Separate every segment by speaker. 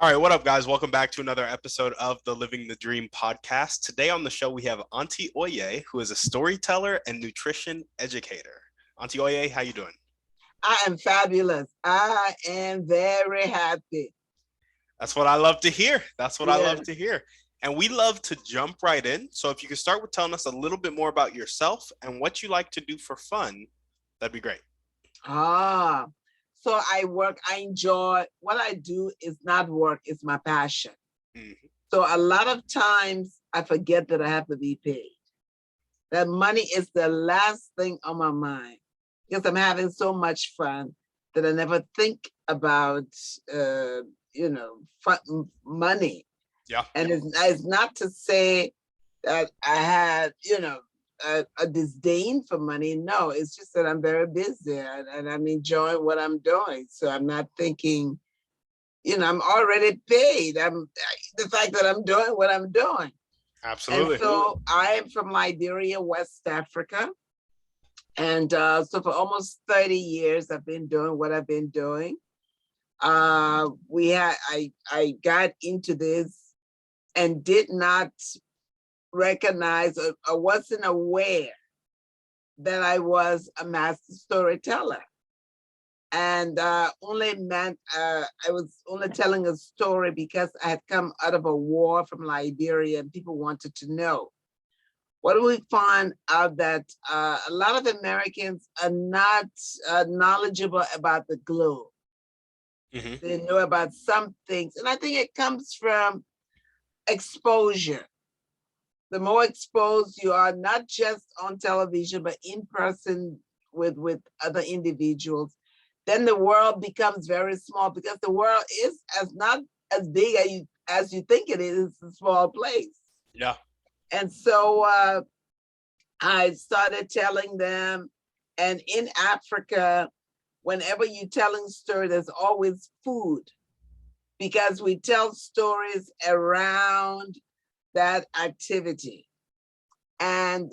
Speaker 1: All right, what up, guys? Welcome back to another episode of the Living the Dream podcast. Today on the show, we have Auntie Oyé, who is a storyteller and nutrition educator. Auntie Oyé, how you doing?
Speaker 2: I am fabulous. I am very happy.
Speaker 1: That's what I love to hear. That's what I love
Speaker 2: Yes.
Speaker 1: to hear. And we love to jump right in. So if you could start with telling us a little bit more about yourself and what you like to do for fun, that'd be great.
Speaker 2: Ah, so I enjoy what I do is not work, it's my passion.
Speaker 1: Mhm.
Speaker 2: So a lot of times I forget that I have to be paid. That money is the last thing on my mind because I'm having so much fun that I never think about, uh, money.
Speaker 1: Yeah.
Speaker 2: And it's not to say that I had, a disdain for money. No, it's just that I'm very busy and I'm enjoying what I'm doing. So I'm not thinking, I'm already paid. The fact that I'm doing what I'm doing. And
Speaker 1: Absolutely.
Speaker 2: so I am from Liberia, West Africa. And so for almost 30 years, I've been doing what I've been doing. I got into this and did not recognize or wasn't aware that I was a master storyteller. And only meant I was only telling a story because I had come out of a war from Liberia and people wanted to know. What do we find out that a lot of Americans are not knowledgeable about the globe.
Speaker 1: Hmm.
Speaker 2: They know about some things. And I think it comes from exposure. The more exposed you are, not just on television, but in person with other individuals, then the world becomes very small because the world is as not as big as you think it is. It's a small place.
Speaker 1: Yeah.
Speaker 2: And so I started telling them, and in Africa, whenever you're telling story, there's always food because we tell stories around that activity. And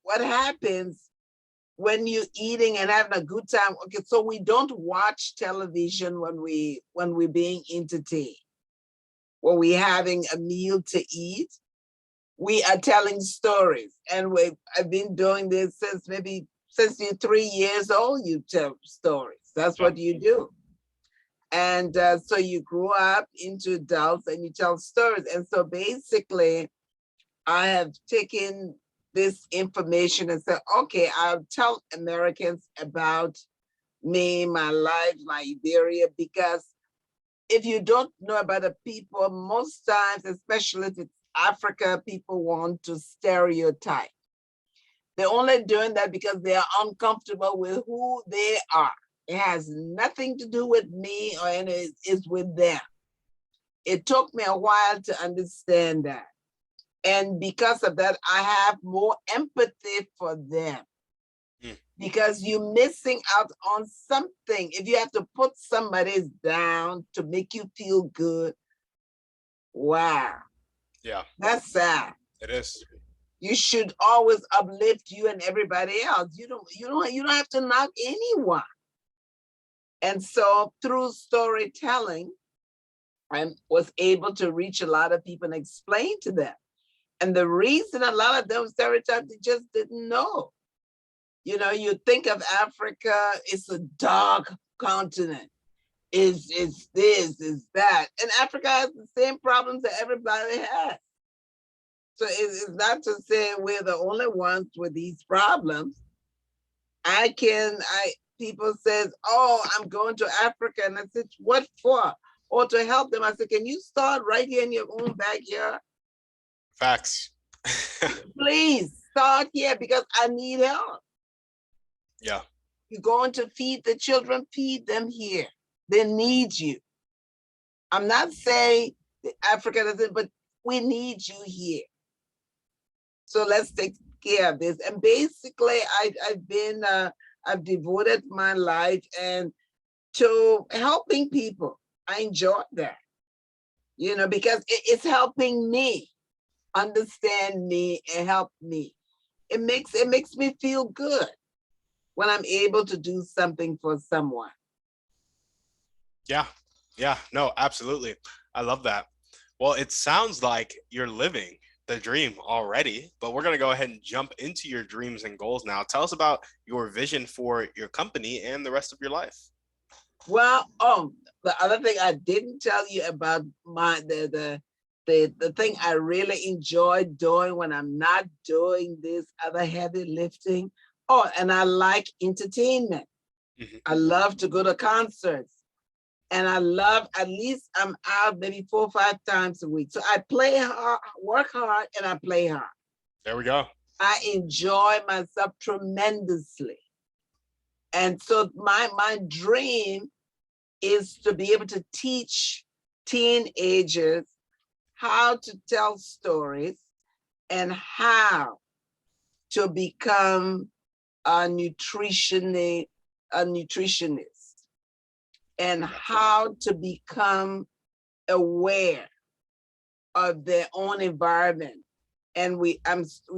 Speaker 2: what happens when you're eating and having a good time? Okay, so we don't watch television when we're being entertained, when we're having a meal to eat. We are telling stories, and I've been doing this since you're 3 years old. You tell stories. That's
Speaker 1: Yeah.
Speaker 2: what you do. And so you grew up into adults and you tell stories. And so basically, I have taken this information and said, okay, I'll tell Americans about me, my life, Liberia, because if you don't know about the people, most times, especially if it's Africa, people want to stereotype. They're only doing that because they are uncomfortable with who they are. It has nothing to do with me or it's with them. It took me a while to understand that. And because of that, I have more empathy for them because you're missing out on something. If you have to put somebody down to make you feel good, wow,
Speaker 1: Yeah.
Speaker 2: that's sad.
Speaker 1: It is.
Speaker 2: You should always uplift you and everybody else. You don't have to knock anyone. And so through storytelling, I was able to reach a lot of people and explain to them. And the reason a lot of them stereotypes, they just didn't know. You think of Africa, it's a dark continent. It's this, is that. And Africa has the same problems that everybody has. So it's not to say we're the only ones with these problems. People says, oh, I'm going to Africa. And I said, what for? Or to help them. I said, can you start right here in your own backyard?
Speaker 1: Facts.
Speaker 2: Please start here because I need help.
Speaker 1: Yeah.
Speaker 2: You're going to feed the children, feed them here. They need you. I'm not saying that Africa doesn't, but we need you here. So let's take care of this. And basically, I've devoted my life and to helping people. I enjoy that, because it's helping me understand me and help me. It makes me feel good when I'm able to do something for someone.
Speaker 1: Yeah. Yeah. No, absolutely. I love that. Well, it sounds like you're living the dream already, but we're going to go ahead and jump into your dreams and goals now. Tell us about your vision for your company and the rest of your life.
Speaker 2: Well, the other thing I didn't tell you about the thing I really enjoy doing when I'm not doing this other heavy lifting. Oh, and I like entertainment.
Speaker 1: Mm-hmm.
Speaker 2: I love to go to concerts. And I love, at least I'm out maybe 4 or 5 times a week. So I play hard, work hard, and I play hard.
Speaker 1: There we go.
Speaker 2: I enjoy myself tremendously. And so my dream is to be able to teach teenagers how to tell stories and how to become a nutritionist and how to become aware of their own environment. And we're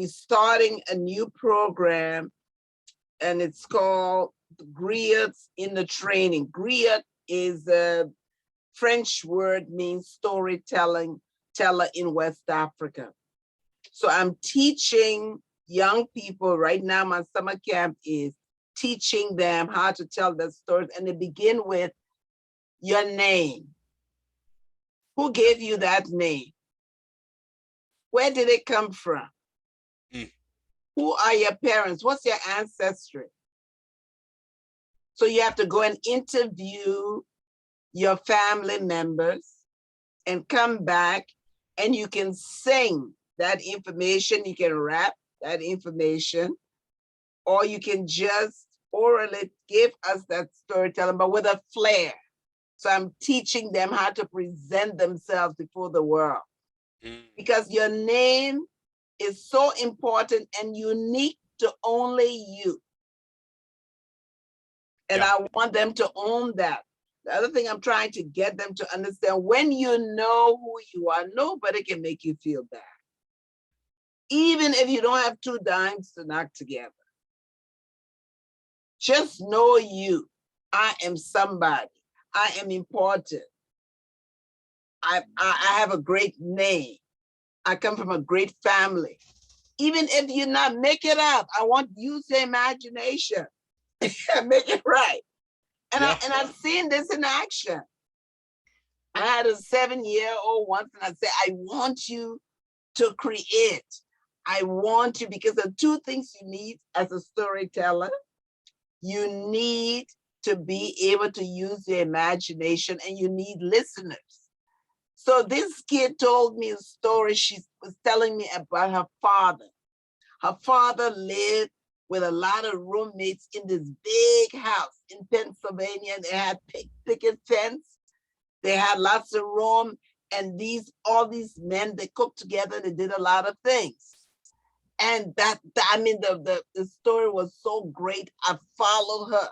Speaker 2: starting a new program, and it's called Griots in the Training. Griot is a French word, means storytelling teller in West Africa. So I'm teaching young people right now. My summer camp is teaching them how to tell their stories, and they begin with your name. Who gave you that name? Where did it come from?
Speaker 1: Mm.
Speaker 2: Who are your parents? What's your ancestry? So you have to go and interview your family members and come back, and you can sing that information, you can rap that information, or you can just orally give us that storytelling, but with a flair. So I'm teaching them how to present themselves before the world. Because your name is so important and unique to only you. And I want them to own that. The other thing I'm trying to get them to understand, when you know who you are, nobody can make you feel bad. Even if you don't have 2 dimes to knock together. Just know you. I am somebody. I am important. I have a great name. I come from a great family. Even if you're not, make it up. I want you to use your imagination. Make it right. And I've seen this in action. I had a 7-year-old once, and I said, I want you to create. I want you, because there are 2 things you need as a storyteller. You need to be able to use your imagination, and you need listeners. So this kid told me a story. She was telling me about her father. Her father lived with a lot of roommates in this big house in Pennsylvania. They had picket fence. They had lots of room. And all these men, they cooked together. They did a lot of things. And the story was so great. I followed her.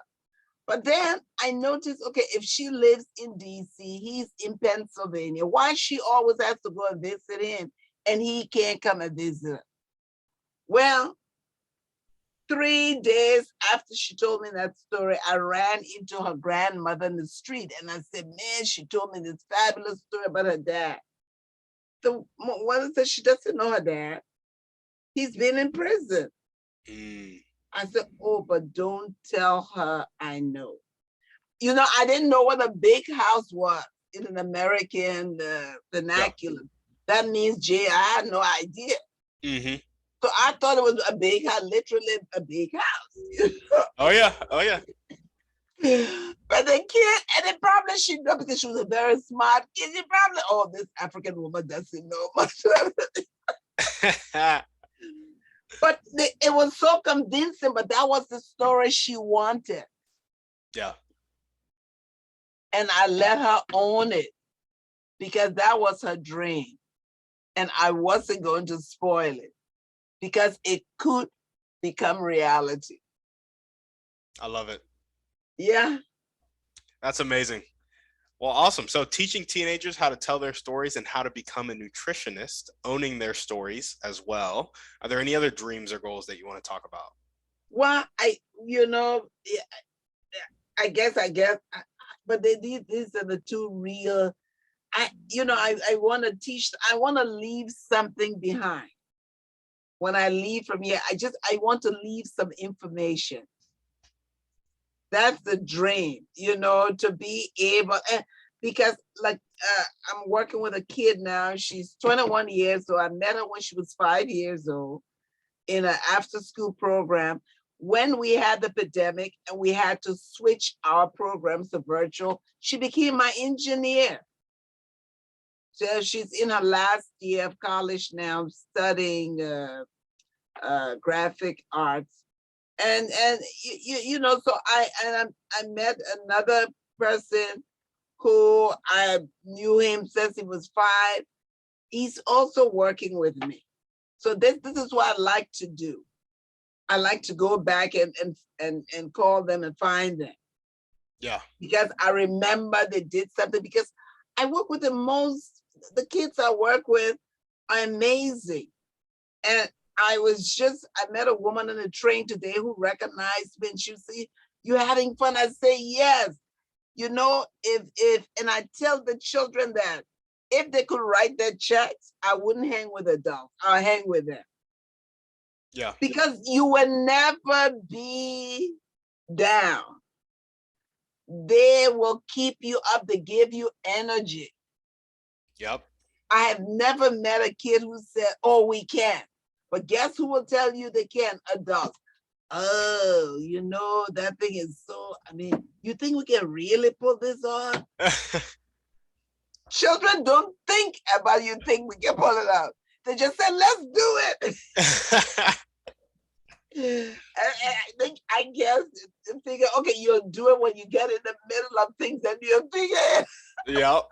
Speaker 2: But then I noticed, okay, if she lives in DC, he's in Pennsylvania, why she always has to go and visit him and he can't come and visit her? Well, 3 days after she told me that story, I ran into her grandmother in the street, and I said, man, she told me this fabulous story about her dad. The mother said she doesn't know her dad. He's been in prison. I said, oh, but don't tell her I know. You know, I didn't know what a big house was in an American vernacular. Yeah. That means Jay, I had no idea. Mm-hmm. So I thought it was a big house, literally a big house.
Speaker 1: Oh yeah, oh yeah.
Speaker 2: But the kid, and it probably she knew, because she was a very smart kid. She probably, oh, this African woman doesn't know much. But it was so convincing, but that was the story she wanted.
Speaker 1: Yeah.
Speaker 2: And I let her own it, because that was her dream. And I wasn't going to spoil it, because it could become reality.
Speaker 1: I love it.
Speaker 2: Yeah.
Speaker 1: That's amazing. Well, awesome. So teaching teenagers how to tell their stories and how to become a nutritionist, owning their stories as well. Are there any other dreams or goals that you want to talk about?
Speaker 2: Well, I guess, but these are the 2 real, I want to teach, I want to leave something behind. When I leave from here, I want to leave some information. That's the dream, to be able, because like I'm working with a kid now. She's 21 years, so I met her when she was 5 years old in an after school program. When we had the pandemic and we had to switch our programs to virtual, she became my engineer. So she's in her last year of college now, studying graphic arts. And so I met another person who I knew him since he was 5. He's also working with me. So this is what I like to do. I like to go back and call them and find them.
Speaker 1: Yeah.
Speaker 2: Because I remember they did something, because I work with the kids I work with are amazing. And I met a woman on the train today who recognized me, and she said, "You having fun?" I say, "Yes." And I tell the children that if they could write their checks, I wouldn't hang with adults. I'll hang with them.
Speaker 1: Yeah.
Speaker 2: Because you will never be down. They will keep you up. They give you energy.
Speaker 1: Yep.
Speaker 2: I have never met a kid who said, "Oh, we can't." But guess who will tell you they can? Adults. "Oh, that thing is so, you think we can really pull this on?" Children don't think about you think we can pull it out. They just say, "Let's do it." I guess to figure, okay, you'll do it when you get in the middle of things and you'll figure it.
Speaker 1: Yep.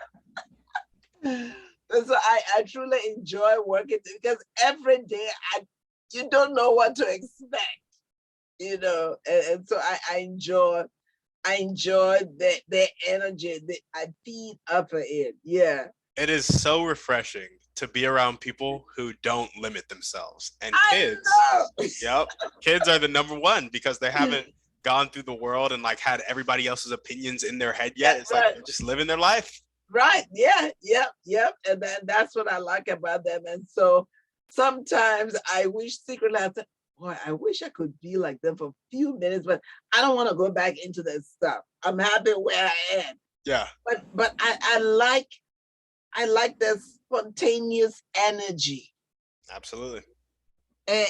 Speaker 2: So I truly enjoy working, because every day you don't know what to expect, and so I enjoy the energy that I feed up it. Yeah.
Speaker 1: It is so refreshing to be around people who don't limit themselves. And kids, yep, kids are the number one, because they haven't gone through the world and like had everybody else's opinions in their head yet. It's like they're just living their life.
Speaker 2: Right. Yeah. Yep. And that's what I like about them. And so sometimes I wish secretly, I said, boy, I wish I could be like them for a few minutes, but I don't want to go back into that stuff. I'm happy where I am.
Speaker 1: Yeah.
Speaker 2: But I like the spontaneous energy.
Speaker 1: Absolutely.
Speaker 2: And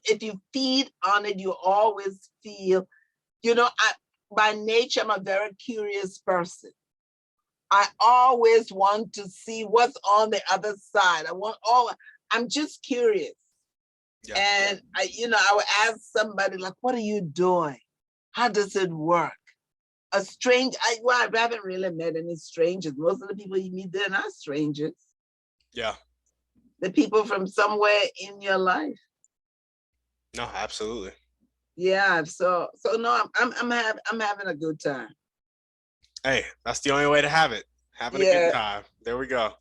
Speaker 2: if you feed on it, you always feel, by nature, I'm a very curious person. I always want to see what's on the other side. I'm just curious. Yeah. And I would ask somebody like, "What are you doing? How does it work?" I haven't really met any strangers. Most of the people you meet, they're not strangers.
Speaker 1: Yeah.
Speaker 2: The people from somewhere in your life.
Speaker 1: No, absolutely.
Speaker 2: Yeah. So no, I'm having a good time.
Speaker 1: Hey, that's the only way to have it. Having a good time. There we go.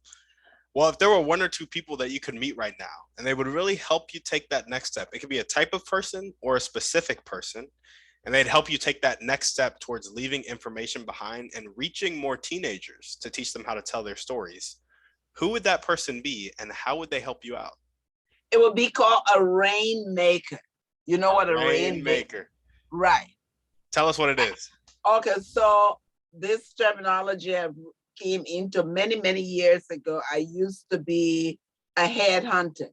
Speaker 1: Well, if there were 1 or 2 people that you could meet right now and they would really help you take that next step, it could be a type of person or a specific person, and they'd help you take that next step towards leaving information behind and reaching more teenagers to teach them how to tell their stories, who would that person be and how would they help you out?
Speaker 2: It would be called a rainmaker. You know what a rainmaker? Right.
Speaker 1: Tell us what it is.
Speaker 2: Okay, so this terminology came into many, many years ago. I used to be a headhunter.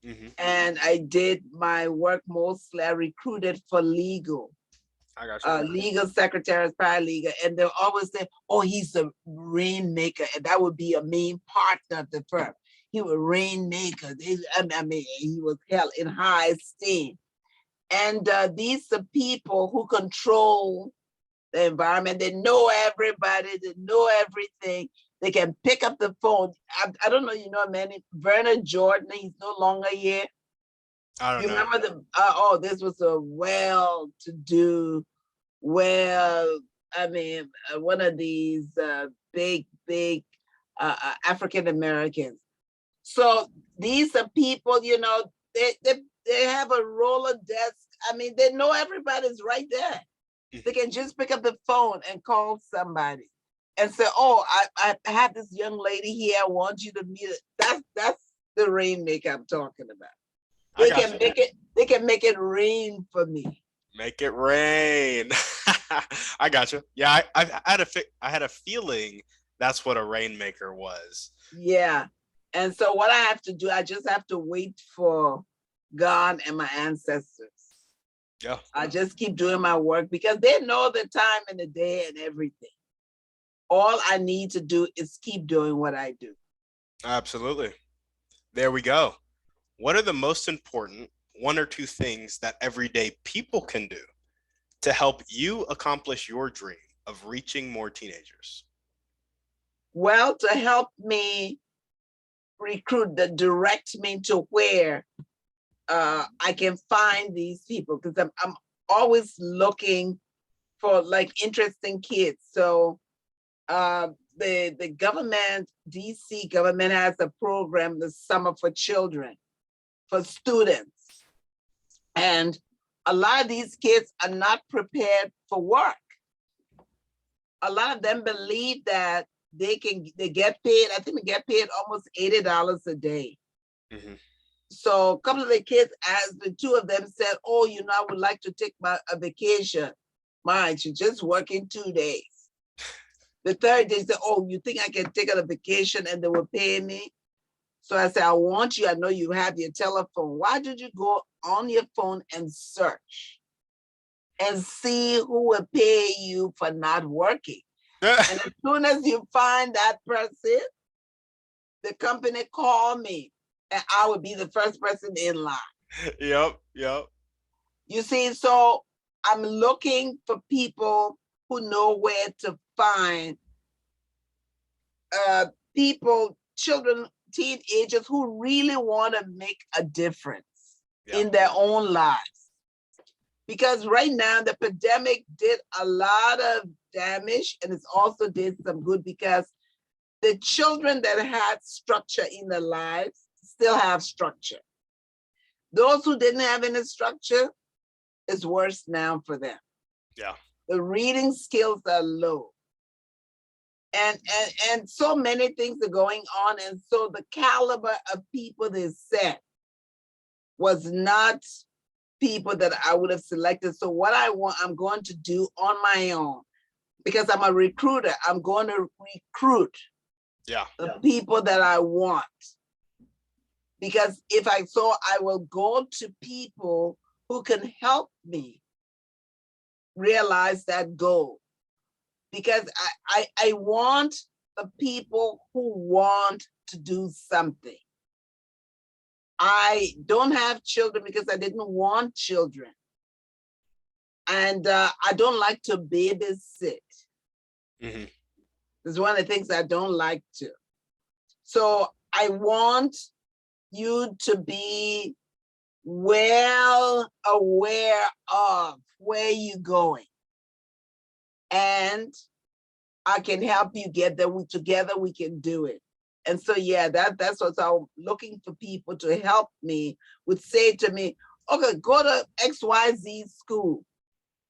Speaker 2: Mm-hmm. And I did my work mostly, I recruited for legal. I got you. Legal secretaries, paralegal, and they'll always say, "Oh, he's a rainmaker," and that would be a main partner of the firm. He was rainmaker. He was held in high esteem. And these are people who control the environment. They know everybody. They know everything. They can pick up the phone. I don't know, many. Werner Jordan, he's no longer here. I don't know. Remember this was a well-to-do, one of these big African Americans. So these are people, they have a Rolodex. They know everybody's right there. They can just pick up the phone and call somebody. and say, oh, I have this young lady here, I want you to meet it. That's the rainmaker I'm talking about.
Speaker 1: I
Speaker 2: They
Speaker 1: got
Speaker 2: can
Speaker 1: you.
Speaker 2: make it, they can make it rain for me.
Speaker 1: Make it rain. I got you. Yeah, I had a feeling that's what a rainmaker was.
Speaker 2: Yeah. And so what I have to do, I just have to wait for God and my ancestors.
Speaker 1: Yeah,
Speaker 2: I just keep doing my work because they know the time and the day and everything. All I need to do is keep doing what I do.
Speaker 1: absolutely. There we go. What are the most important one or two things that everyday people can do to help you accomplish your dream of reaching more teenagers?
Speaker 2: Well, to help me recruit, that direct me to where I can find these people, because I'm always looking for like interesting kids. So the government, DC government has a program, the Summer for Children, for students. And a lot of these kids are not prepared for work. A lot of them believe that they get paid, I think they get paid almost $80 a day.
Speaker 1: Mm-hmm.
Speaker 2: So a couple of the kids, as the two of them said, oh, I would like to take a vacation. Mind you, just working 2 days. The third day said, oh, you think I can take a vacation and they will pay me? So I said, I want you, I know you have your telephone. Why did you go on your phone and search and see who will pay you for not working? And as soon as you find that person, the company call me and I would be the first person in line.
Speaker 1: Yep.
Speaker 2: You see, so I'm looking for people who know where to find people, children, teenagers who really want to make a difference in their own lives. Because right now the pandemic did a lot of damage, and it's also did some good, because the children that had structure in their lives still have structure. Those who didn't have any structure, it's worse now for them.
Speaker 1: Yeah.
Speaker 2: The reading skills are low. And so many things are going on. And so the caliber of people they sent was not people that I would have selected. So what I'm going to do on my own, because I'm a recruiter, I'm going to recruit the people that I want. Because I will go to people who can help me realize that goal. Because I want the people who want to do something. I don't have children because I didn't want children. And I don't like to babysit.
Speaker 1: Mm-hmm.
Speaker 2: It's one of the things I don't like to. So I want you to be well aware of where you're going. And I can help you get there. Together we can do it. And so, yeah, that's what I'm looking for, people to help me, would say to me, okay, go to XYZ school,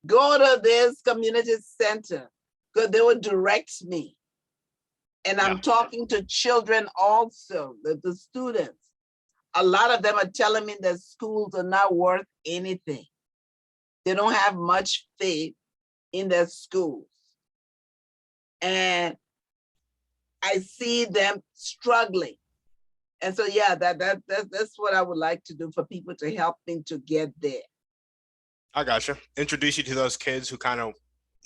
Speaker 2: go to this community center, because they would direct me. And I'm talking to children also, the students. A lot of them are telling me that schools are not worth anything. They don't have much faith in their schools. And I see them struggling. And so, yeah, that's what I would like to do, for people to help me to get there.
Speaker 1: I gotcha. Introduce you to those kids who kind of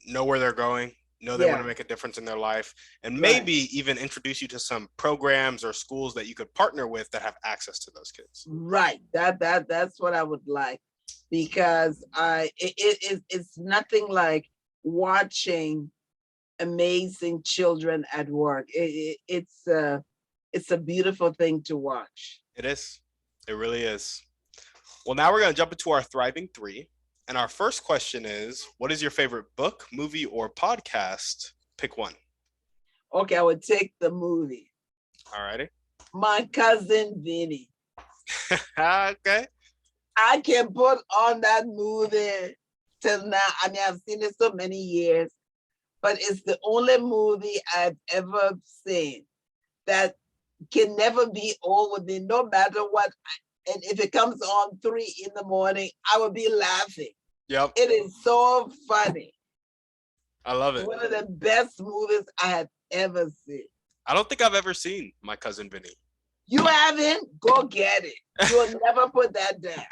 Speaker 1: know where they're going, know they want to make a difference in their life, and maybe even introduce you to some programs or schools that you could partner with that have access to those kids.
Speaker 2: Right. That's what I would like, because it's nothing like watching amazing children at work. It's a beautiful thing to watch.
Speaker 1: It is. It really is. Well, now we're going to jump into our Thriving Three. And our first question is, what is your favorite book, movie, or podcast? Pick one.
Speaker 2: Okay, I would take the movie.
Speaker 1: All righty.
Speaker 2: My Cousin Vinny.
Speaker 1: Okay.
Speaker 2: I can put on that movie till now. I mean, I've seen it so many years. but it's the only movie I've ever seen that can never be old with me, no matter what. And if it comes on 3 in the morning, I will be laughing.
Speaker 1: Yep.
Speaker 2: It is so funny.
Speaker 1: I love it.
Speaker 2: One of the best movies I have ever seen.
Speaker 1: I don't think I've ever seen My Cousin Vinny.
Speaker 2: You haven't? Go get it. You'll never put that down.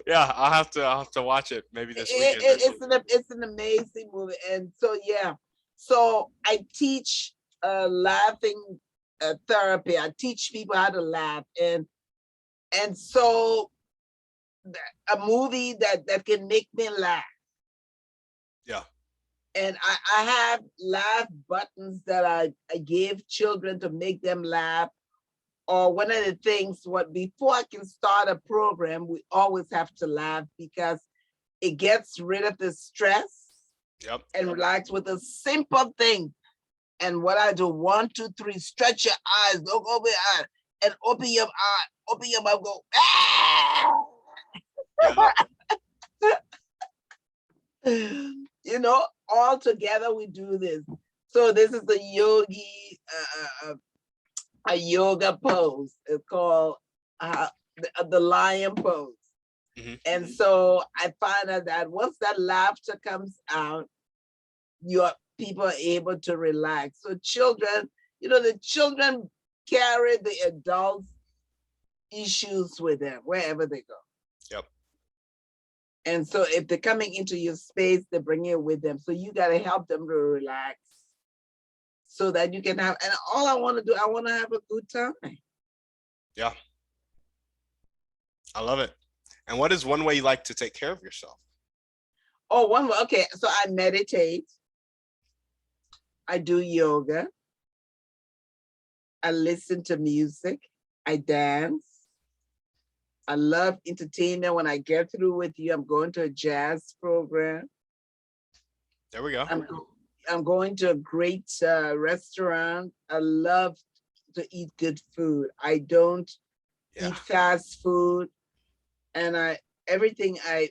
Speaker 1: Yeah, I'll have to watch it maybe this weekend.
Speaker 2: It's an amazing movie. And so, yeah. So I teach laughing therapy. I teach people how to laugh. And so a movie that can make me laugh.
Speaker 1: Yeah.
Speaker 2: And I have laugh buttons that I give children to make them laugh. Or one of the things, before I can start a program, we always have to laugh because it gets rid of the stress.
Speaker 1: Yep.
Speaker 2: And relax with a simple thing. And what I do, 1, 2, 3, stretch your eyes, look over your eye, and open your eye, open your mouth, go, ah! Yeah. You know, all together we do this. So this is a yoga pose. It's called the lion pose. Mm-hmm. And so I find out that once that laughter comes out, your people are able to relax. So children, the children carry the adults' issues with them wherever they go.
Speaker 1: Yep.
Speaker 2: And so if they're coming into your space, they bring it with them. So you got to help them to relax so that you can have, and all I want to do, I want to have a good time.
Speaker 1: Yeah. I love it. And what is one way you like to take care of yourself?
Speaker 2: Oh, one way. Okay. So I meditate. I do yoga. I listen to music. I dance. I love entertainment. When I get through with you, I'm going to a jazz program.
Speaker 1: There we go.
Speaker 2: I'm going to a great restaurant. I love to eat good food. I don't eat fast food. And everything I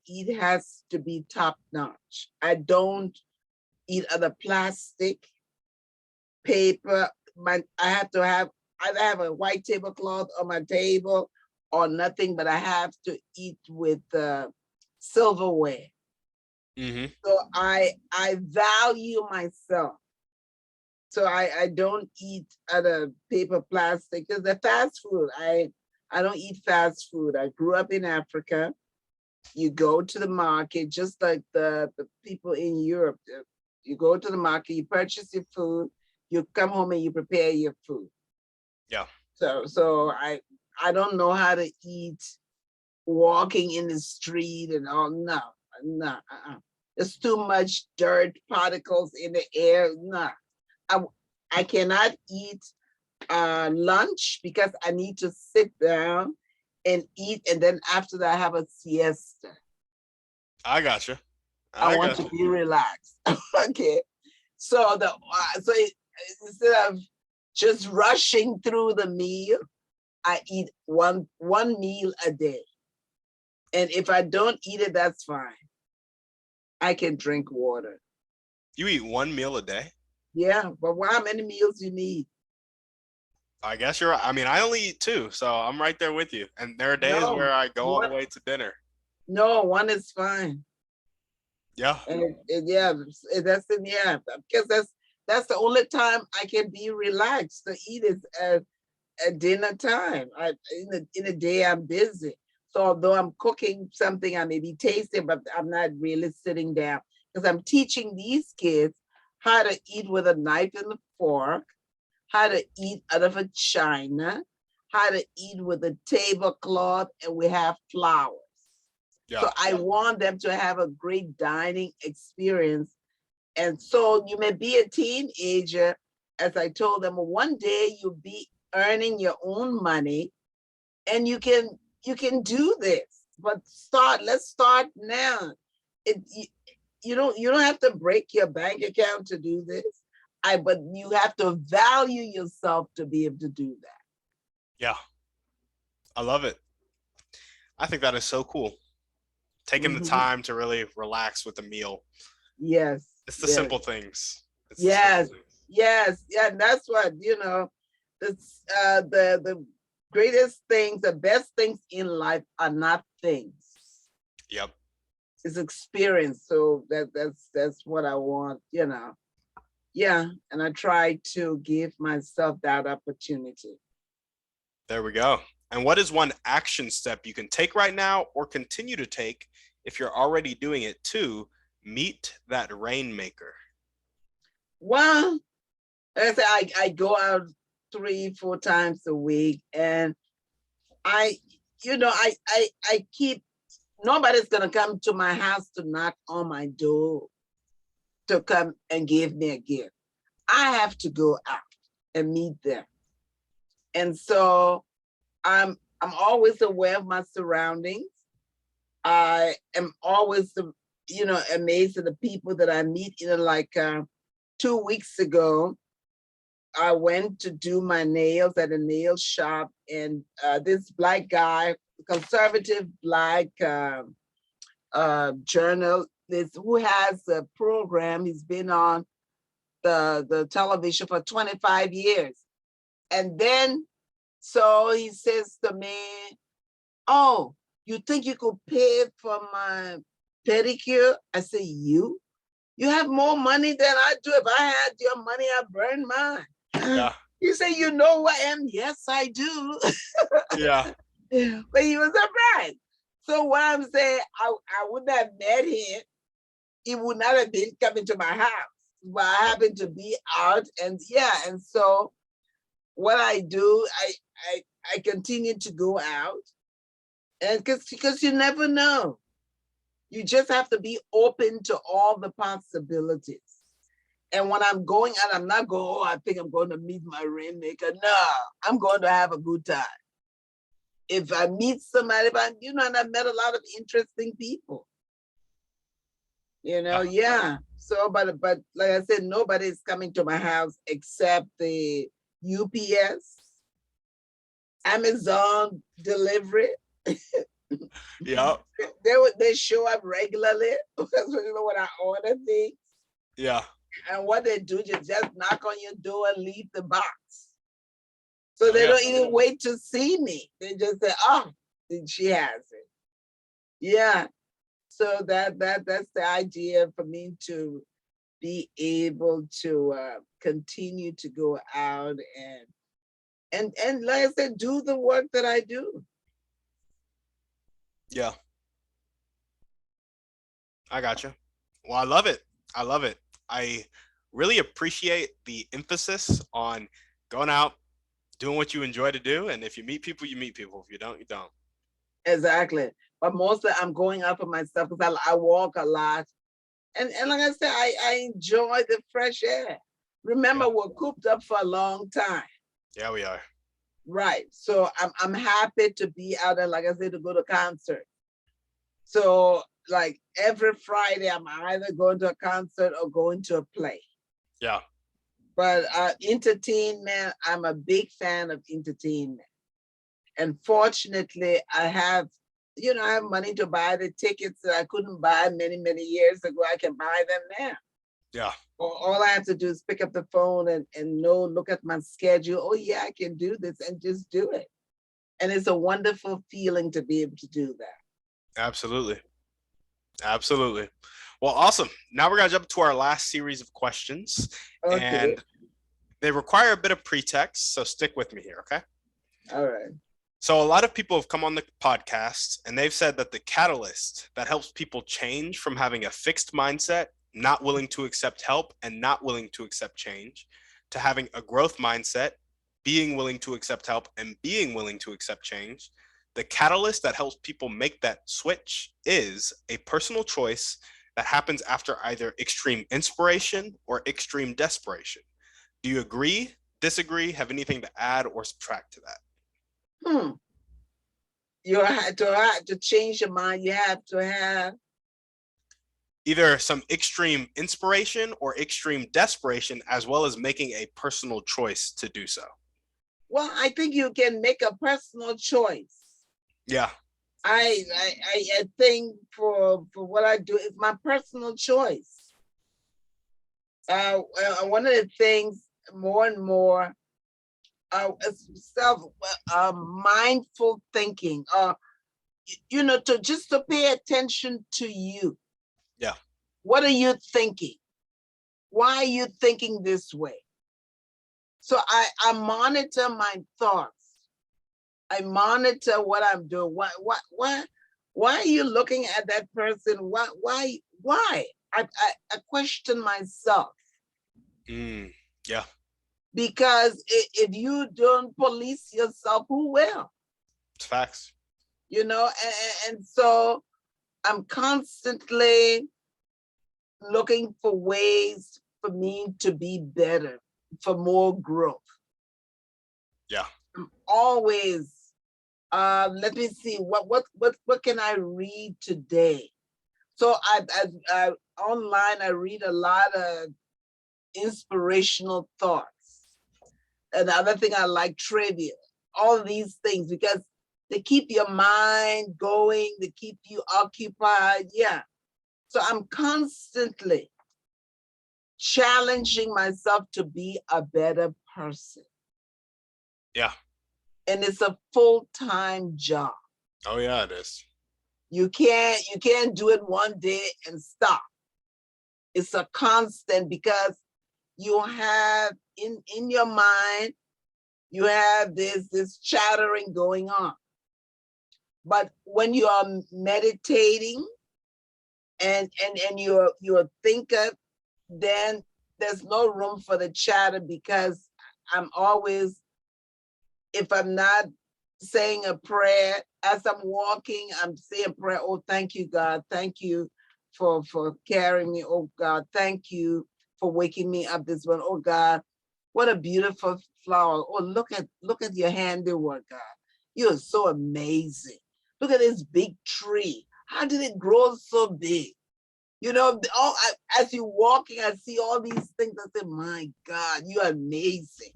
Speaker 2: eat has to be top notch. I don't eat other plastic, paper. I have to have either have a white tablecloth on my table or nothing, but I have to eat with silverware. Mm-hmm. So I value myself. So I don't eat other paper, plastic, because the fast food, I don't eat fast food. I grew up in Africa. You go to the market, just like the people in Europe. You go to the market, you purchase your food, you come home and you prepare your food.
Speaker 1: Yeah.
Speaker 2: So I don't know how to eat walking in the street and all. No. There's too much dirt particles in the air. No. I cannot eat lunch because I need to sit down and eat, and then after that I have a siesta.
Speaker 1: I gotcha.
Speaker 2: I want to be relaxed. Okay, so instead of just rushing through the meal, I eat one meal a day, and if I don't eat it, that's fine. I can drink water.
Speaker 1: You eat one meal a day?
Speaker 2: Yeah, but how many meals you need?
Speaker 1: I guess you're right. I mean, I only eat 2, so I'm right there with you. And there are days where I go all the way to dinner.
Speaker 2: No, 1 is fine.
Speaker 1: Yeah.
Speaker 2: And that's because that's the only time I can be relaxed. To eat is at dinner time. In the day I'm busy. So although I'm cooking something, I may be tasting, but I'm not really sitting down because I'm teaching these kids how to eat with a knife and a fork, how to eat out of a china, how to eat with a tablecloth, and we have flowers. Yeah. So I want them to have a great dining experience. And so you may be a teenager, as I told them, one day you'll be earning your own money and you can do this. But let's start now. You don't have to break your bank account to do this. But you have to value yourself to be able to do that. Yeah.
Speaker 1: I love it. I think that is so cool. Taking the time to really relax with a meal.
Speaker 2: Yes.
Speaker 1: It's the
Speaker 2: Yes.
Speaker 1: simple things. It's the simple
Speaker 2: Yes.
Speaker 1: things.
Speaker 2: Yes. Yeah. And that's what, the greatest things, the best things in life are not things.
Speaker 1: Yep.
Speaker 2: It's experience. So that's what I want. Yeah. And I try to give myself that opportunity.
Speaker 1: There we go. And what is one action step you can take right now or continue to take if you're already doing it to meet that Rainmaker?
Speaker 2: Well, like I say, I go out 3, 4 times a week, and I, I keep. Nobody's gonna come to my house to knock on my door to come and give me a gift. I have to go out and meet them, and so I'm always aware of my surroundings. I am always, amazed at the people that I meet. 2 weeks ago, I went to do my nails at a nail shop, and this Black guy, conservative Black journalist who has a program, he's been on the television for 25 years. And then, so he says to me, "Oh, you think you could pay for my pedicure?" I say, "You have more money than I do. If I had your money, I'd burn mine."
Speaker 1: Yeah.
Speaker 2: You say, "You know who I am?" "Yes, I do."
Speaker 1: Yeah.
Speaker 2: But he was surprised. So what I'm saying, I wouldn't have met him. He would not have been coming to my house. But I happened to be out, and so what I do, I continue to go out, and because you never know. You just have to be open to all the possibilities. And when I'm going out, I'm not going, "Oh, I think I'm going to meet my Rainmaker." No, I'm going to have a good time. If I meet somebody, and I've met a lot of interesting people,
Speaker 1: Yeah.
Speaker 2: yeah. So, but like I said, nobody's coming to my house except the UPS, Amazon delivery.
Speaker 1: Yeah.
Speaker 2: They show up regularly when I order things.
Speaker 1: Yeah.
Speaker 2: And what they do, is just knock on your door and leave the box. So
Speaker 1: Oh,
Speaker 2: they
Speaker 1: yeah.
Speaker 2: don't even wait to see me. They just say, "Oh, she has it." Yeah. So that's the idea for me to be able to continue to go out and like I said, do the work that I do.
Speaker 1: Yeah. I got you. Well, I love it. I love it. I really appreciate the emphasis on going out, doing what you enjoy to do. And if you meet people, you meet people. If you don't, you don't.
Speaker 2: Exactly. But mostly I'm going out for myself because I walk a lot. And like I said, I enjoy the fresh air.
Speaker 1: Yeah.
Speaker 2: Remember, we're cooped up for a long time.
Speaker 1: Yeah, we are.
Speaker 2: Right. So I'm happy to be out there, like I said, to go to concert. So like every Friday, I'm either going to a concert or going to a play.
Speaker 1: Yeah.
Speaker 2: But entertainment, I'm a big fan of entertainment. And fortunately, I have money to buy the tickets that I couldn't buy many, many years ago. I can buy them now.
Speaker 1: Yeah.
Speaker 2: All I have to do is pick up the phone and look at my schedule. Oh, yeah, I can do this, and just do it. And it's a wonderful feeling to be able to do that.
Speaker 1: Absolutely. Absolutely. Well, awesome. Now we're going to jump to our last series of questions.
Speaker 2: Okay.
Speaker 1: And they require a bit of pretext. So stick with me here. Okay.
Speaker 2: All right.
Speaker 1: So a lot of people have come on the podcast and they've said that the catalyst that helps people change from having a fixed mindset, not willing to accept help and not willing to accept change, to having a growth mindset, being willing to accept help and being willing to accept change, the catalyst that helps people make that switch is a personal choice that happens after either extreme inspiration or extreme desperation. Do you agree, disagree, have anything to add or subtract to that?
Speaker 2: You have to change your mind. You have to have
Speaker 1: either some extreme inspiration or extreme desperation, as well as making a personal choice to do so.
Speaker 2: Well, I think you can make a personal choice.
Speaker 1: Yeah.
Speaker 2: I think for what I do, it's my personal choice. One of the things more and more, self mindful thinking, to pay attention to you.
Speaker 1: Yeah.
Speaker 2: What are you thinking? Why are you thinking this way? So I monitor my thoughts. I monitor what I'm doing. Why are you looking at that person? Why? I question myself.
Speaker 1: Yeah.
Speaker 2: Because if you don't police yourself, who will?
Speaker 1: It's facts.
Speaker 2: And so I'm constantly looking for ways for me to be better, for more growth.
Speaker 1: Yeah.
Speaker 2: I'm always, let me see, what can I read today? So I online, I read a lot of inspirational thoughts. Another thing I like, trivia, all these things, because they keep your mind going, they keep you occupied. Yeah. So I'm constantly challenging myself to be a better person.
Speaker 1: Yeah.
Speaker 2: And it's a full-time job.
Speaker 1: Oh yeah, it is.
Speaker 2: You can't do it one day and stop. It's a constant, because you have in your mind, you have this chattering going on. But when you are meditating and you're a thinker, then there's no room for the chatter, because I'm always, if I'm not saying a prayer as I'm walking, I'm saying prayer. Oh, thank you, God. Thank you for carrying me. Oh God, thank you for waking me up this morning. Oh God, what a beautiful flower. Oh, look at your handiwork, God. You are so amazing. Look at this big tree. How did it grow so big? As you're walking, I see all these things. I say, my God, you're amazing.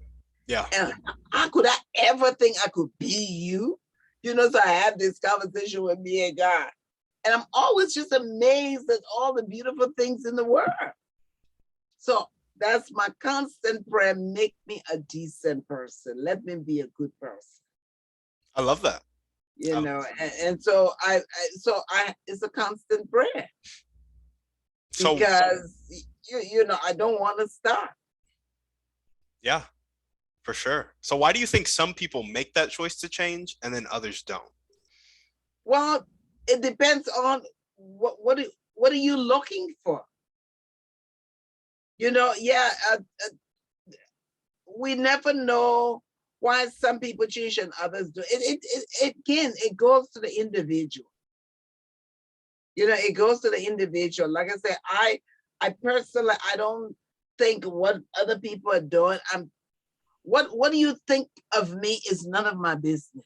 Speaker 1: Yeah.
Speaker 2: And how could I ever think I could be you? So I have this conversation with me and God. And I'm always just amazed at all the beautiful things in the world. So that's my constant prayer. Make me a decent person. Let me be a good person.
Speaker 1: I love that.
Speaker 2: And so it's a constant prayer,
Speaker 1: So
Speaker 2: because I don't want to stop.
Speaker 1: yeah, for sure. So why do you think some people make that choice to change and then others don't?
Speaker 2: Well, it depends on what are you looking for? We never know why some people change and others do. It goes to the individual. It goes to the individual. Like I said, I personally, I don't think what other people are doing. What do you think of me is none of my business.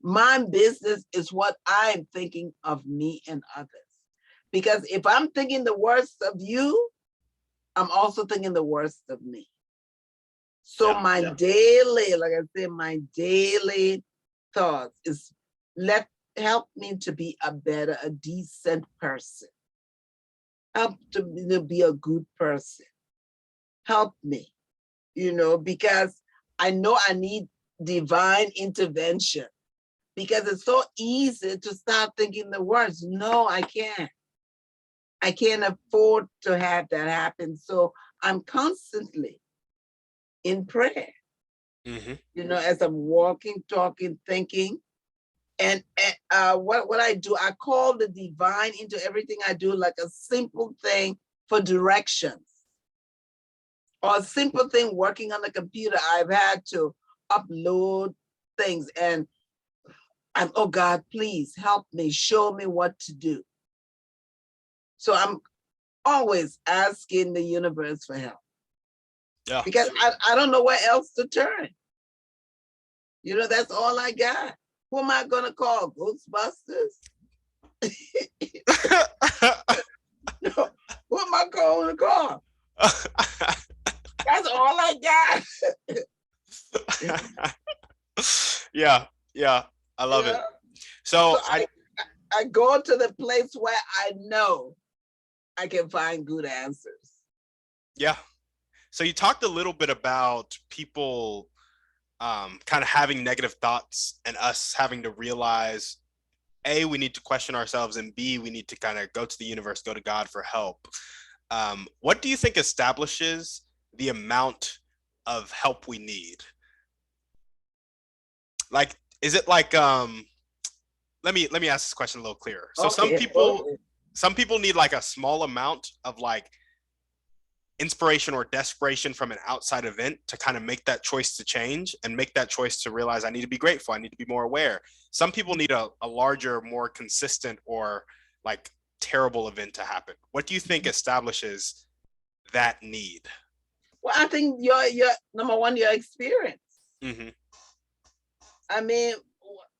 Speaker 2: My business is what I'm thinking of me and others. Because if I'm thinking the worst of you, I'm also thinking the worst of me. So daily, like I said, my daily thoughts is help me to be a decent person. Help to be a good person. Help me, because I know I need divine intervention, because it's so easy to start thinking the worst. No, I can't. I can't afford to have that happen. So I'm constantly in prayer, as I'm walking, talking, thinking. And what I do, I call the divine into everything I do, like a simple thing for directions, or a simple thing working on the computer. I've had to upload things, and oh God, please help me, show me what to do. So I'm always asking the universe for help.
Speaker 1: Yeah.
Speaker 2: Because I don't know where else to turn. That's all I got. Who am I gonna call? Ghostbusters? No, who am I going to call? That's all I got.
Speaker 1: Yeah, I love it. So
Speaker 2: I go to the place where I know I can find good answers.
Speaker 1: Yeah. So you talked a little bit about people kind of having negative thoughts and us having to realize A, we need to question ourselves, and B, we need to kind of go to the universe, go to God for help. What do you think establishes the amount of help we need? Like, is it like let me ask this question a little clearer. So some
Speaker 2: Okay,
Speaker 1: people
Speaker 2: okay.
Speaker 1: some people need like a small amount of like inspiration or desperation from an outside event to kind of make that choice to change and make that choice to realize I need to be grateful, I need to be more aware. Some people need a larger, more consistent or like terrible event to happen. What do you think establishes that need?
Speaker 2: Well, I think your number one, your experience.
Speaker 1: Mm-hmm.
Speaker 2: I mean,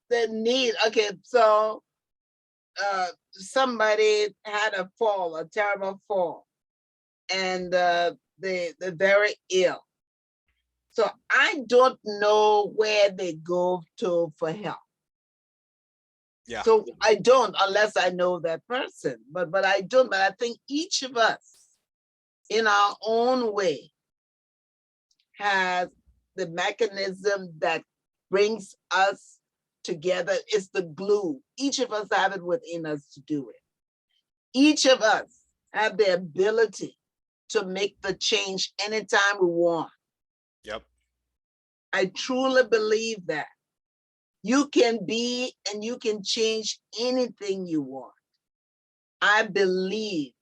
Speaker 2: the need. Okay, so somebody had a fall, a terrible fall, and they're very ill. So I don't know where they go to for help.
Speaker 1: Yeah.
Speaker 2: So I don't unless I know that person. But I don't. But I think each of us, in our own way, has the mechanism that brings us together. It's the glue. Each of us have it within us to do it. Each of us have the ability to make the change anytime we want.
Speaker 1: Yep.
Speaker 2: I truly believe that. You can be and you can change anything you want. I believe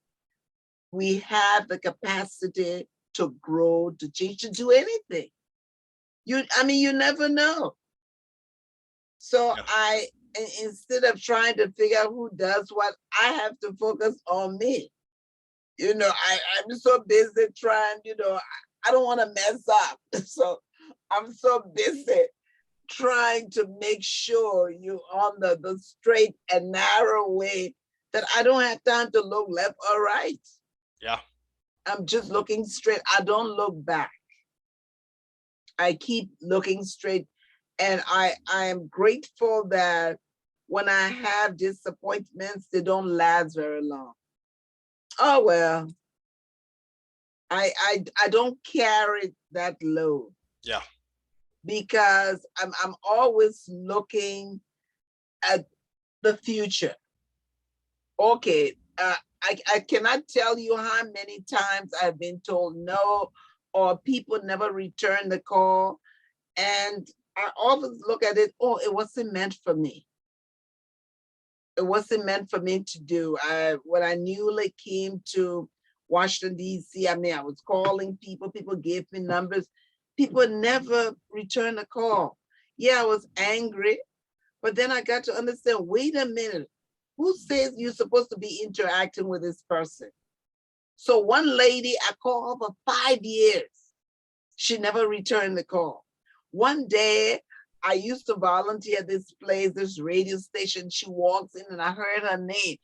Speaker 2: we have the capacity to grow, to change, to do anything. I mean, you never know. So
Speaker 1: Yeah.
Speaker 2: instead of trying to figure out who does what, I have to focus on me. I'm so busy trying, I don't want to mess up. So I'm so busy trying to make sure you're on the straight and narrow way that I don't have time to look left or right.
Speaker 1: Yeah.
Speaker 2: I'm just looking straight. I don't look back. I keep looking straight. And I am grateful that when I have disappointments, they don't last very long. Oh well, I don't carry that load
Speaker 1: Yeah.
Speaker 2: because I'm always looking at the future. Okay, I cannot tell you how many times I've been told no, or people never return the call. And I always look at it, oh, it wasn't meant for me. It wasn't meant for me to do. When I newly came to Washington, D.C., I mean, I was calling people gave me numbers. People never returned a call. Yeah, I was angry, but then I got to understand, wait a minute, who says you're supposed to be interacting with this person? So one lady, I called for 5 years. She never returned the call. One day, I used to volunteer at this place, this radio station. She walks in and I heard her name.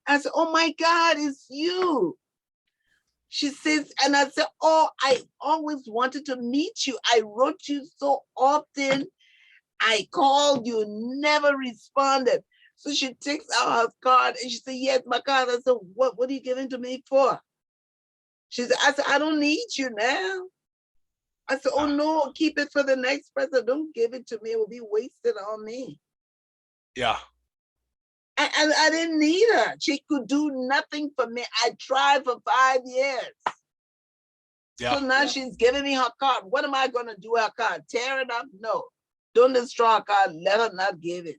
Speaker 2: I said, oh my God, it's you. She says, and I said, oh, I always wanted to meet you. I wrote you so often. I called you, never responded. So she takes out her card and she said, yes, my card. I said, what are you giving to me for? I said, I don't need you now. I said, oh no, keep it for the next person. Don't give it to me. It will be wasted on me.
Speaker 1: Yeah.
Speaker 2: I didn't need her. She could do nothing for me. I tried for 5 years.
Speaker 1: Yeah.
Speaker 2: So now she's giving me her card. What am I going to do her card? Tear it up? No. Don't destroy her card. Let her not give it.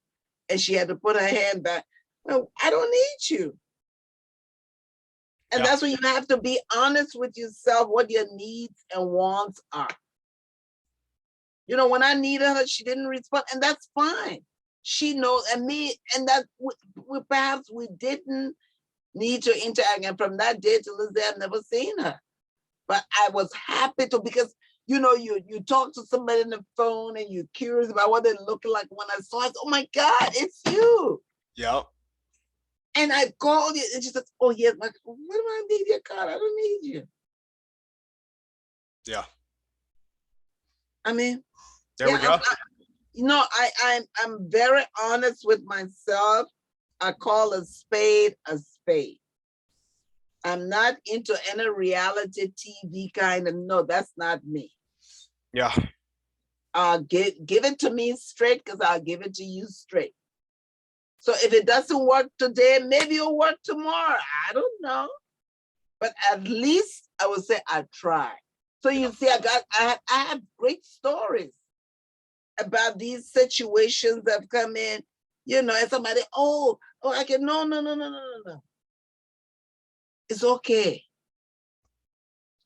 Speaker 2: And she had to put her hand back. No, I don't need you. And
Speaker 1: Yeah.
Speaker 2: that's when you have to be honest with yourself, what your needs and wants are. When I needed her, she didn't respond, and that's fine. She knows, and me, and that perhaps we didn't need to interact. And from that day to this day, I've never seen her. But I was happy to, because you talk to somebody on the phone and you're curious about what they look like. When I saw it, oh my God, it's you.
Speaker 1: Yeah.
Speaker 2: And I called you, and she said, oh yes, what do I need your card? I don't need you.
Speaker 1: Yeah.
Speaker 2: I mean,
Speaker 1: There we go.
Speaker 2: I'm very honest with myself. I call a spade a spade. I'm not into any reality TV kind of, no, that's not me.
Speaker 1: Yeah.
Speaker 2: Give it to me straight because I'll give it to you straight. So if it doesn't work today, maybe it'll work tomorrow. I don't know. But at least I would say I tried. So you see, I have great stories about these situations that have come in, you know, and somebody, I can, no. It's okay.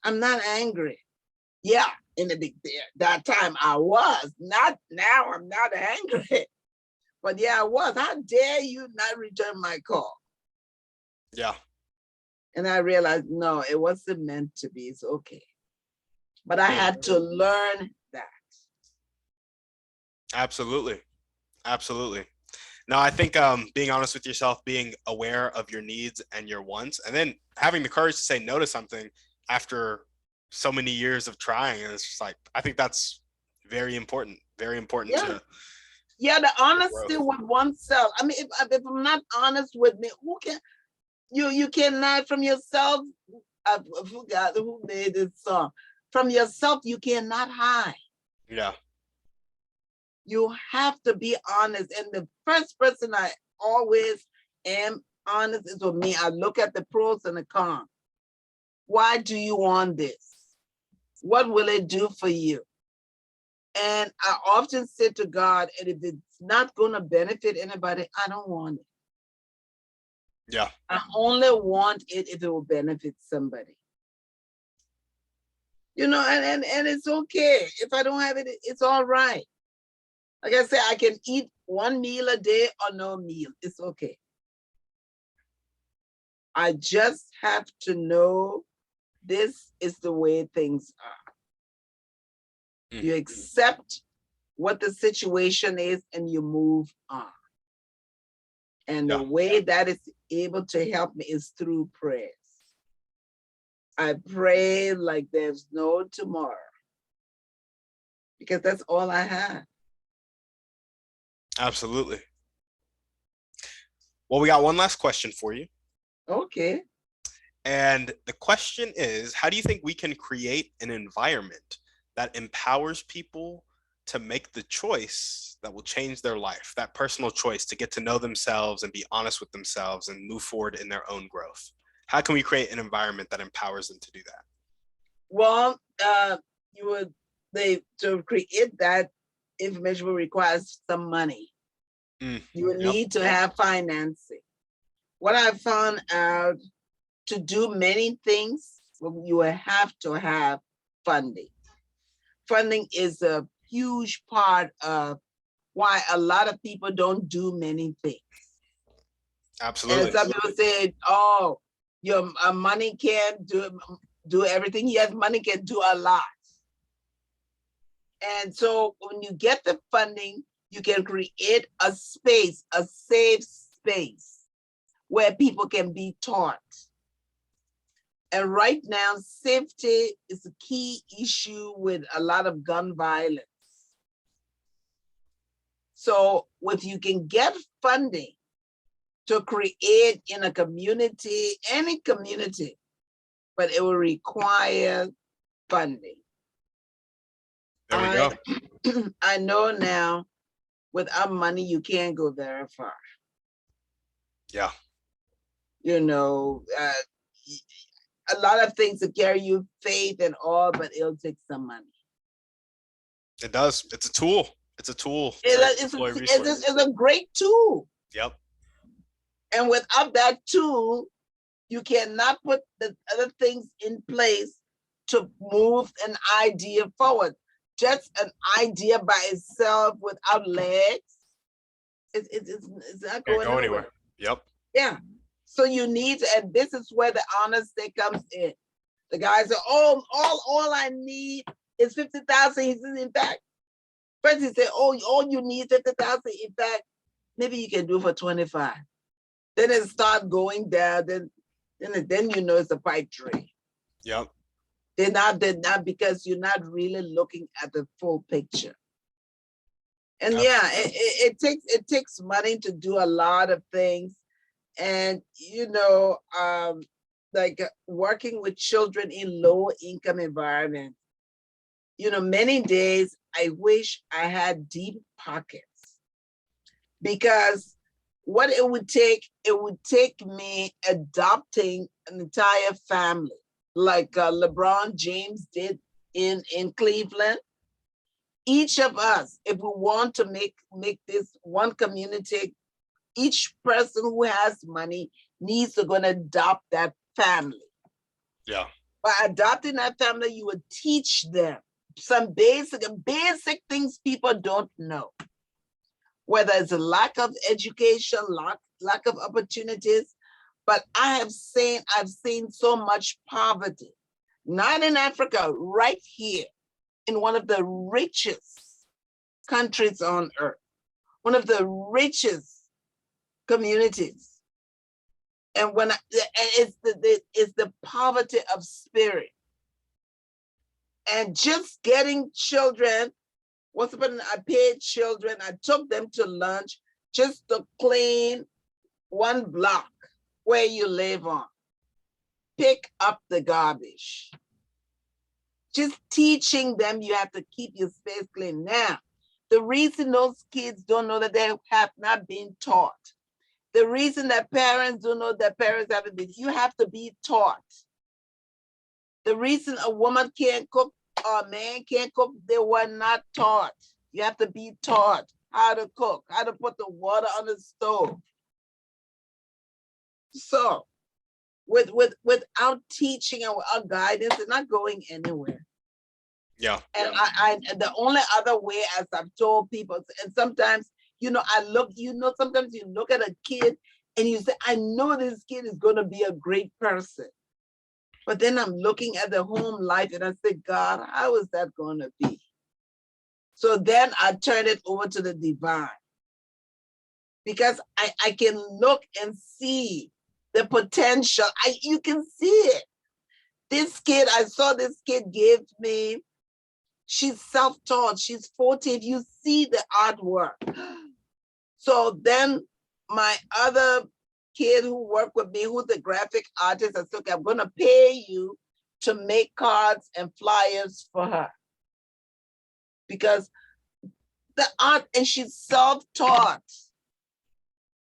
Speaker 2: I'm not angry. Yeah, in that time I was. Not now, I'm not angry. But yeah, I was. How dare you not return my call?
Speaker 1: Yeah.
Speaker 2: And I realized, no, it wasn't meant to be. It's okay. But I had to learn that.
Speaker 1: Absolutely. Absolutely. No, I think being honest with yourself, being aware of your needs and your wants, and then having the courage to say no to something after so many years of trying, and it's just like, I think that's very important. Very important
Speaker 2: Yeah.
Speaker 1: to
Speaker 2: Yeah, the honesty
Speaker 1: growth.
Speaker 2: with oneself. I mean, if I'm not honest with me, who can you cannot from yourself. I forgot who made this song. From yourself, you cannot hide.
Speaker 1: Yeah.
Speaker 2: You have to be honest. And the first person I always am honest is with me. I look at the pros and the cons. Why do you want this? What will it do for you? And I often say to God, and if it's not going to benefit anybody, I don't want it.
Speaker 1: Yeah.
Speaker 2: I only want it if it will benefit somebody. You know, and it's okay. If I don't have it, it's all right. Like I said, I can eat one meal a day or no meal. It's okay. I just have to know this is the way things are. You accept what the situation is and you move on. And the way that is able to help me is through prayers. I pray like there's no tomorrow because that's all I have.
Speaker 1: Absolutely. Well, we got one last question for you.
Speaker 2: Okay.
Speaker 1: And the question is, how do you think we can create an environment that empowers people to make the choice that will change their life, that personal choice to get to know themselves and be honest with themselves and move forward in their own growth? How can we create an environment that empowers them to do that?
Speaker 2: Well, to create that information will require some money. You would need to have financing. What I found out, to do many things, you will have to have funding. Funding is a huge part of why a lot of people don't do many things.
Speaker 1: Absolutely.
Speaker 2: And some people say, oh, your money can't do everything. Yes, money can do a lot. And so when you get the funding, you can create a space, a safe space where people can be taught. And right now, safety is a key issue with a lot of gun violence. So if you can get funding to create in a community, any community, but it will require funding.
Speaker 1: There we go.
Speaker 2: I know now, without money, you can't go very far.
Speaker 1: Yeah.
Speaker 2: You know, a lot of things that carry you faith and all, but it'll take some money.
Speaker 1: It does. It's a tool. It's a tool.
Speaker 2: It's a great tool.
Speaker 1: Yep.
Speaker 2: And without that tool, you cannot put the other things in place to move an idea forward. Just an idea by itself without legs, it's not going anywhere.
Speaker 1: Yep.
Speaker 2: Yeah. So you need, and this is where the honesty comes in. The guy said, "Oh, all I need is 50,000." He says, in fact, first he said, "Oh, all you need 50,000. In fact, maybe you can do it for 25." Then it start going down. Then you know it's a pipe dream.
Speaker 1: Yep.
Speaker 2: They're not because you're not really looking at the full picture. And it takes money to do a lot of things. And you know, like working with children in low income environments. You know, many days I wish I had deep pockets because what it would take me adopting an entire family like LeBron James did in Cleveland. Each of us, if we want to make this one community, each person who has money needs to go and adopt that family.
Speaker 1: Yeah.
Speaker 2: By adopting that family, you would teach them some basic things people don't know, whether it's a lack of education, lack of opportunities. But I've seen so much poverty, not in Africa, right here in one of the richest countries on earth, one of the richest communities. And it's the poverty of spirit. And just getting children, once upon I paid children, I took them to lunch just to clean one block where you live on. Pick up the garbage. Just teaching them you have to keep your space clean. Now, the reason those kids don't know that they have not been taught, the reason that parents don't know that parents haven't been, you have to be taught. The reason a woman can't cook or a man can't cook, they were not taught. You have to be taught how to cook, how to put the water on the stove. So without teaching and without guidance, they're not going anywhere.
Speaker 1: Yeah.
Speaker 2: And I the only other way, as I've told people, and sometimes, you know, sometimes you look at a kid and you say, I know this kid is going to be a great person. But then I'm looking at the home life and I say, God, how is that going to be? So then I turn it over to the divine. Because I can look and see the potential. You can see it. This kid, I saw this kid give me, she's self-taught, she's 14. You see the artwork. So then my other kid who worked with me, who's a graphic artist, I said, okay, I'm gonna pay you to make cards and flyers for her. Because the art, and she's self-taught.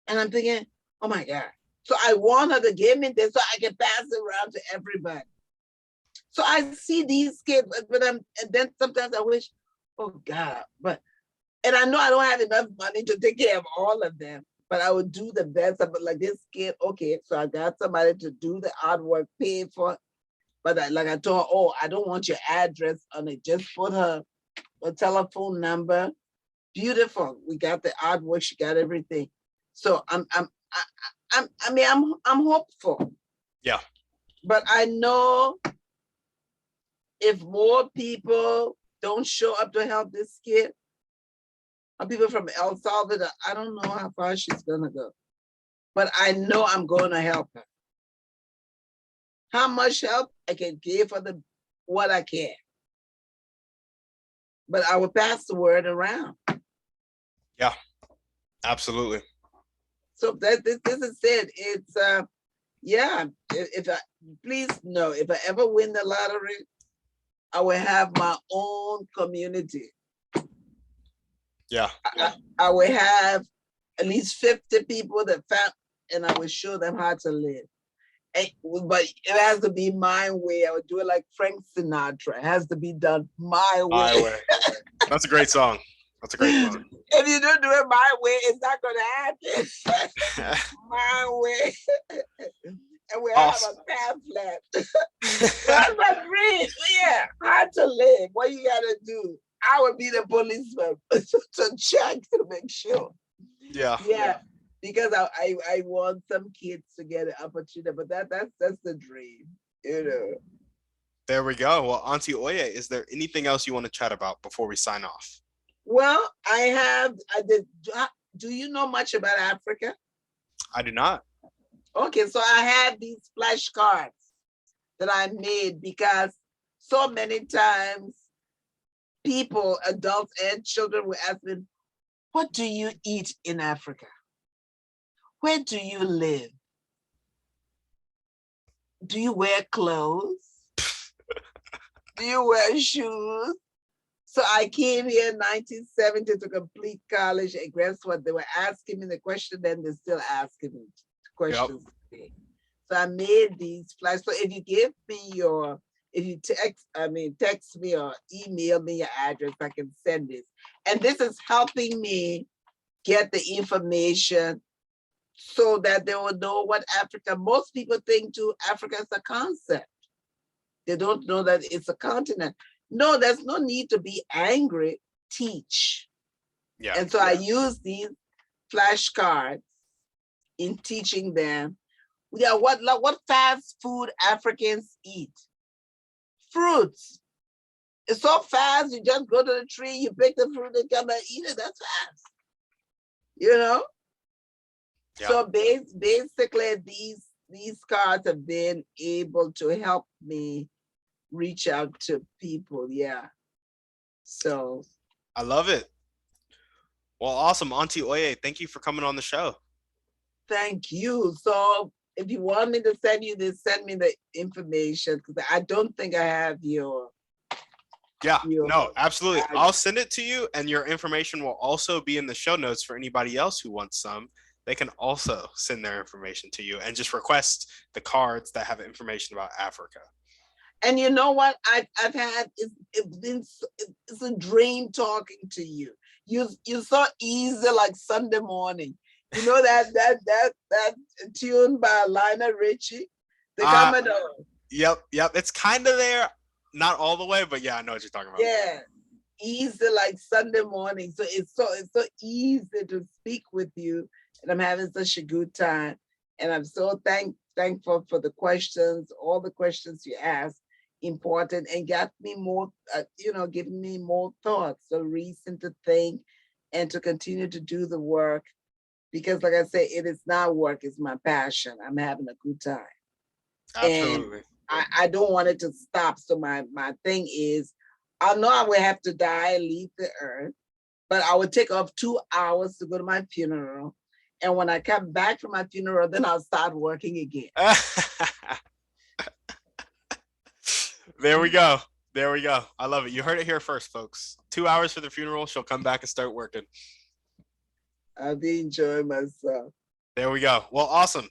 Speaker 2: And I'm thinking, oh my God. So I want her to give me this so I can pass it around to everybody. So I see these kids, and then sometimes I wish, oh God, and I know I don't have enough money to take care of all of them, but I would do the best. But like this kid, okay, so I got somebody to do the artwork, pay for, but like I told her, oh, I don't want your address on it. Just put her a telephone number. Beautiful. We got the artwork. She got everything. So I'm hopeful.
Speaker 1: Yeah.
Speaker 2: But I know if more people don't show up to help this kid, or people from El Salvador, I don't know how far she's gonna go. But I know I'm gonna help her. How much help I can give her what I can. But I will pass the word around.
Speaker 1: Yeah, absolutely.
Speaker 2: So this is it. It's yeah. Please know, if I ever win the lottery, I will have my own community.
Speaker 1: Yeah.
Speaker 2: I will have at least 50 people and I will show them how to live. But it has to be my way. I would do it like Frank Sinatra. It has to be done my way.
Speaker 1: My way. That's a great song. That's a great song.
Speaker 2: If you don't do it my way, it's not going to happen. My way. And we awesome. Have a pamphlet. That's my dream. Yeah, how to live. What you got to do. I would be the policeman to check to make sure.
Speaker 1: Yeah.
Speaker 2: Yeah. Because I want some kids to get an opportunity, but that's the dream, you know.
Speaker 1: There we go. Well, Auntie Oye, is there anything else you want to chat about before we sign off?
Speaker 2: Well, do you know much about Africa?
Speaker 1: I do not.
Speaker 2: Okay, so I have these flashcards that I made because so many times people, adults and children, will ask me, what do you eat in Africa? Where do you live? do you wear clothes? Do you wear shoes? So I came here in 1970 to complete college, and guess what? They were asking me the question, then they're still asking me
Speaker 1: Yep.
Speaker 2: questions today. So I made these flyers. So if you give me your, if you text me or email me your address, I can send this. And this is helping me get the information so that they will know what Africa, most people think too, Africa is a concept. They don't know that it's a continent. No, there's no need to be angry, teach.
Speaker 1: Yeah.
Speaker 2: And so I use these flashcards in teaching them. Yeah, what fast food Africans eat? Fruits. It's so fast, you just go to the tree, you pick the fruit and come and eat it. That's fast. You know?
Speaker 1: Yeah.
Speaker 2: So basically these cards have been able to help me reach out to people. Yeah. So
Speaker 1: I love it. Well, awesome. Auntie Oye, thank you for coming on the show.
Speaker 2: thank you. So if you want me to send you this, send me the information because I don't think I have your.
Speaker 1: Yeah, no, absolutely. I'll send it to you, and your information will also be in the show notes for anybody else who wants some. They can also send their information to you and just request the cards that have information about Africa.
Speaker 2: And you know what? I've had it's a dream talking to you. You're so easy like Sunday morning. You know that tune by Lionel Richie, the Commodore.
Speaker 1: Yep. It's kind of there, not all the way, but yeah, I know what you're talking about.
Speaker 2: Yeah, easy like Sunday morning. So it's so easy to speak with you, and I'm having such a good time. And I'm so thankful for the questions, all the questions you asked, important, and got me more, giving me more thoughts, a reason to think, and to continue to do the work. Because, like I said, it is not work; it's my passion. I'm having a good time,
Speaker 1: Absolutely.
Speaker 2: and I don't want it to stop. So my thing is, I know I will have to die and leave the earth, but I would take off 2 hours to go to my funeral. And when I come back from my funeral, then I'll start working again.
Speaker 1: There we go. There we go. I love it. You heard it here first, folks. 2 hours for the funeral. She'll come back and start working.
Speaker 2: I'll be enjoying myself.
Speaker 1: There we go. Well, awesome.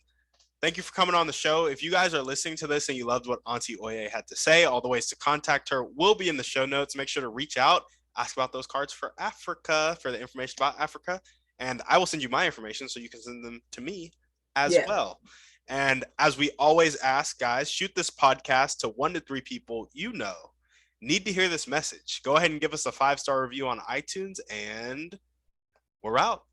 Speaker 1: Thank you for coming on the show. If you guys are listening to this and you loved what Auntie Oye had to say, all the ways to contact her will be in the show notes. Make sure to reach out, ask about those cards for Africa, for the information about Africa, and I will send you my information so you can send them to me as well. And as we always ask, guys, shoot this podcast to 1 to 3 people you know need to hear this message. Go ahead and give us a 5-star review on iTunes, and we're out.